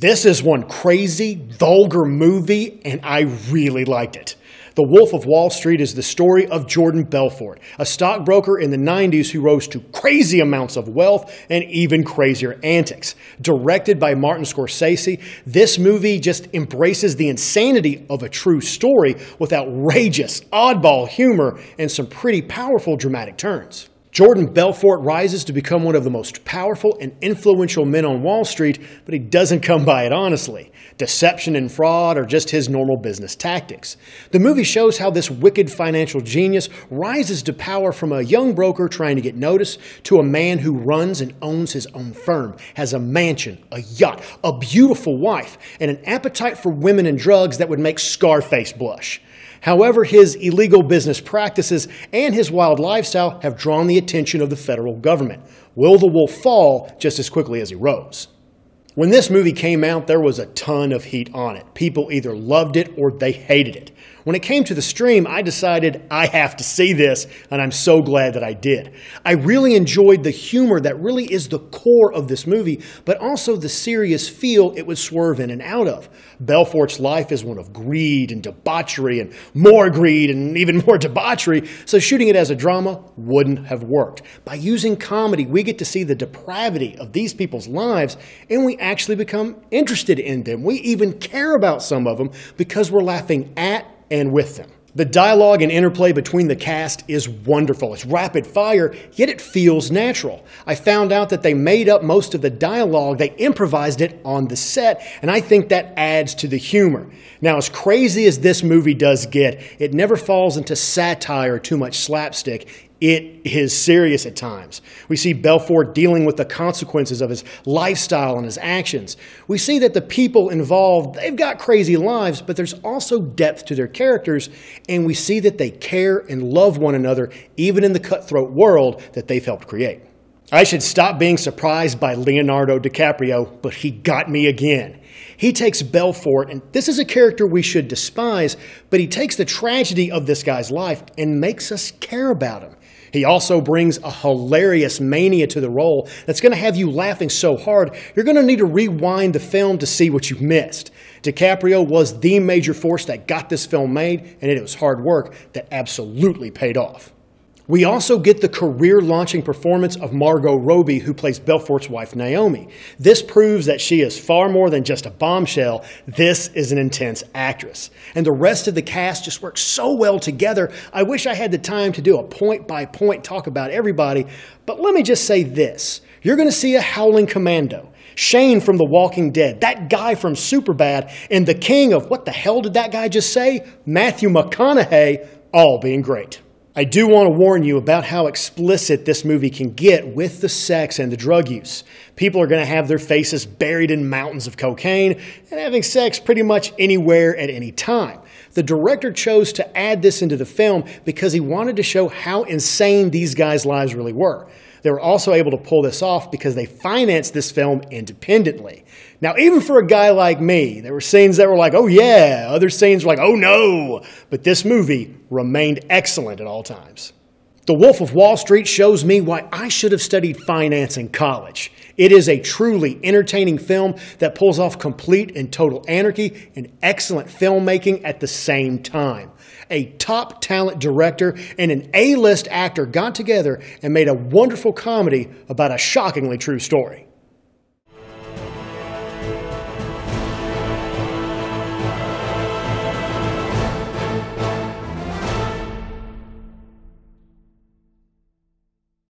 This is one crazy, vulgar movie, and I really liked it. The Wolf of Wall Street is the story of Jordan Belfort, a stockbroker in the 90s who rose to crazy amounts of wealth and even crazier antics. Directed by Martin Scorcese, this movie just embraces the insanity of a true story with outrageous, oddball humor and some pretty powerful dramatic turns. Jordan Belfort rises to become one of the most powerful and influential men on Wall Street, but he doesn't come by it honestly. Deception and fraud are just his normal business tactics. The movie shows how this wicked financial genius rises to power from a young broker trying to get noticed to a man who runs and owns his own firm, has a mansion, a yacht, a beautiful wife, and an appetite for women and drugs that would make Scarface blush. However, his illegal business practices and his wild lifestyle have drawn the attention of the federal government. Will the wolf fall just as quickly as he rose? When this movie came out, there was a ton of heat on it. People either loved it or they hated it. When it came to the stream, I decided I have to see this, and I'm so glad that I did. I really enjoyed the humor that really is the core of this movie, but also the serious feel it would swerve in and out of. Belfort's life is one of greed and debauchery and more greed and even more debauchery, so shooting it as a drama wouldn't have worked. By using comedy, we get to see the depravity of these people's lives, and we actually become interested in them. We even care about some of them because we're laughing at and with them. The dialogue and interplay between the cast is wonderful. It's rapid fire, yet it feels natural. I found out that they made up most of the dialogue, they improvised it on the set, and I think that adds to the humor. Now, as crazy as this movie does get, it never falls into satire or too much slapstick. It is serious at times. We see Belfort dealing with the consequences of his lifestyle and his actions. We see that the people involved, they've got crazy lives, but there's also depth to their characters, and we see that they care and love one another, even in the cutthroat world that they've helped create. I should stop being surprised by Leonardo DiCaprio, but he got me again. He takes Belfort, and this is a character we should despise, but he takes the tragedy of this guy's life and makes us care about him. He also brings a hilarious mania to the role that's going to have you laughing so hard, you're going to need to rewind the film to see what you missed. DiCaprio was the major force that got this film made, and it was hard work that absolutely paid off. We also get the career-launching performance of Margot Robbie, who plays Belfort's wife, Naomi. This proves that she is far more than just a bombshell. This is an intense actress. And the rest of the cast just works so well together. I wish I had the time to do a point-by-point talk about everybody, but let me just say this. You're going to see a howling commando, Shane from The Walking Dead, that guy from Superbad, and the king of, what the hell did that guy just say? Matthew McConaughey, all being great. I do want to warn you about how explicit this movie can get with the sex and the drug use. People are going to have their faces buried in mountains of cocaine and having sex pretty much anywhere at any time. The director chose to add this into the film because he wanted to show how insane these guys' lives really were. They were also able to pull this off because they financed this film independently. Now, even for a guy like me, there were scenes that were like, oh yeah, other scenes were like, oh no, but this movie remained excellent at all times. The Wolf of Wall Street shows me why I should have studied finance in college. It is a truly entertaining film that pulls off complete and total anarchy and excellent filmmaking at the same time. A top talent director and an A-list actor got together and made a wonderful comedy about a shockingly true story.